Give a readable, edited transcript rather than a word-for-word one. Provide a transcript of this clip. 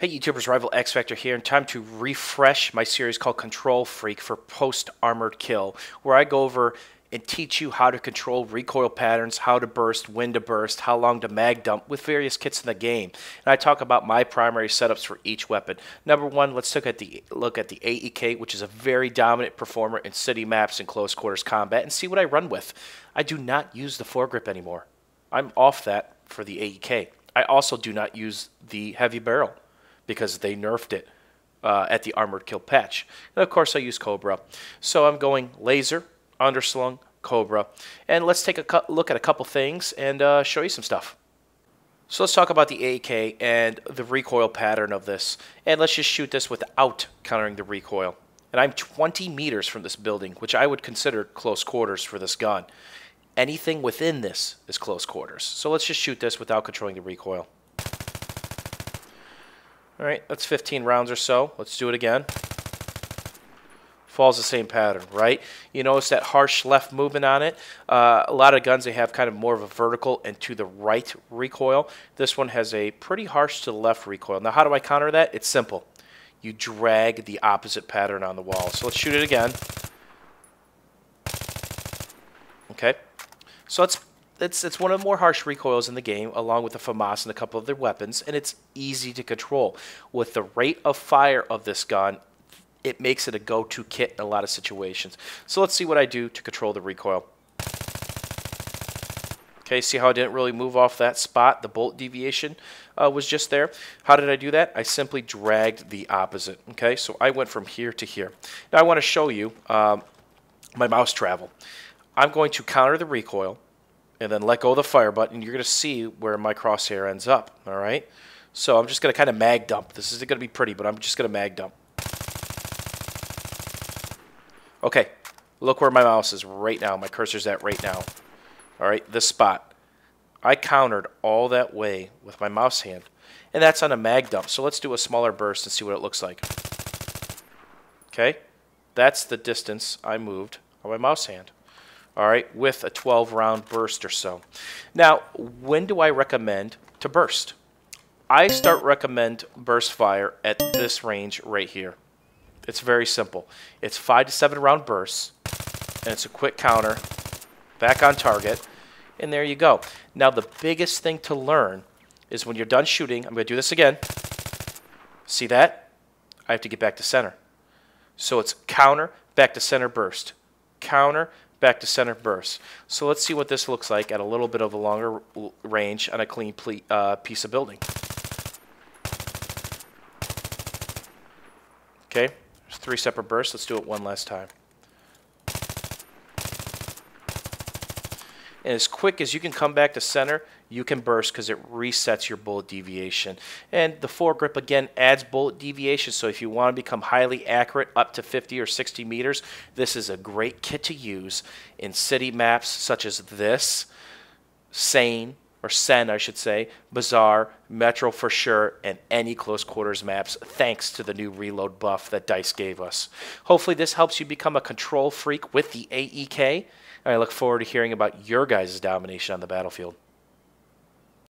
Hey YouTubers, Rival X Factor here, and time to refresh my series called Control Freak for post-armored kill, where I go over and teach you how to control recoil patterns, how to burst, when to burst, how long to mag dump with various kits in the game. And I talk about my primary setups for each weapon. Number one, let's look at the AEK, which is a very dominant performer in city maps and close quarters combat, and see what I run with. I do not use the foregrip anymore. I'm off that for the AEK. I also do not use the heavy barrel, because they nerfed it at the armored kill patch. And of course I use kobra. So I'm going laser, underslung, kobra. And let's take a look at a couple things and show you some stuff. So let's talk about the AEK and the recoil pattern of this. And let's just shoot this without countering the recoil. And I'm 20 meters from this building, which I would consider close quarters for this gun. Anything within this is close quarters. So let's just shoot this without controlling the recoil. Alright, that's 15 rounds or so. Let's do it again. Follows the same pattern, right? You notice that harsh left movement on it. A lot of guns, they have kind of more of a vertical and to the right recoil. This one has a pretty harsh to the left recoil. Now, how do I counter that? It's simple. You drag the opposite pattern on the wall. So let's shoot it again. Okay. So it's one of the more harsh recoils in the game, along with the FAMAS and a couple of their weapons, and it's easy to control. With the rate of fire of this gun, it makes it a go-to kit in a lot of situations. So let's see what I do to control the recoil. Okay, see how I didn't really move off that spot? The bolt deviation was just there. How did I do that? I simply dragged the opposite. Okay, so I went from here to here. Now I want to show you my mouse travel. I'm going to counter the recoil and then let go of the fire button. You're going to see where my crosshair ends up, all right? So I'm just going to kind of mag dump. This isn't going to be pretty, but I'm just going to mag dump. Okay, look where my mouse is right now. My cursor's at right now. All right, this spot. I countered all that way with my mouse hand, and that's on a mag dump. So let's do a smaller burst and see what it looks like. Okay, that's the distance I moved on my mouse hand. All right, with a 12-round burst or so. Now, when do I recommend to burst? I recommend burst fire at this range right here. It's very simple. It's 5 to 7 round bursts, and it's a quick counter, back on target, and there you go. Now, the biggest thing to learn is when you're done shooting, I'm going to do this again. See that? I have to get back to center. So it's counter, back to center, burst. Counter, back to center, burst. So let's see what this looks like at a little bit of a longer range on a clean piece of building. Okay, there's 3 separate bursts. Let's do it one last time. And as quick as you can come back to center, you can burst because it resets your bullet deviation. And the foregrip, again, adds bullet deviation. So if you want to become highly accurate up to 50 or 60 meters, this is a great kit to use in city maps such as this, Sane, or Sen, I should say, Bazaar, Metro for sure, and any close quarters maps, thanks to the new reload buff that DICE gave us. Hopefully this helps you become a control freak with the AEK, and I look forward to hearing about your guys' domination on the battlefield.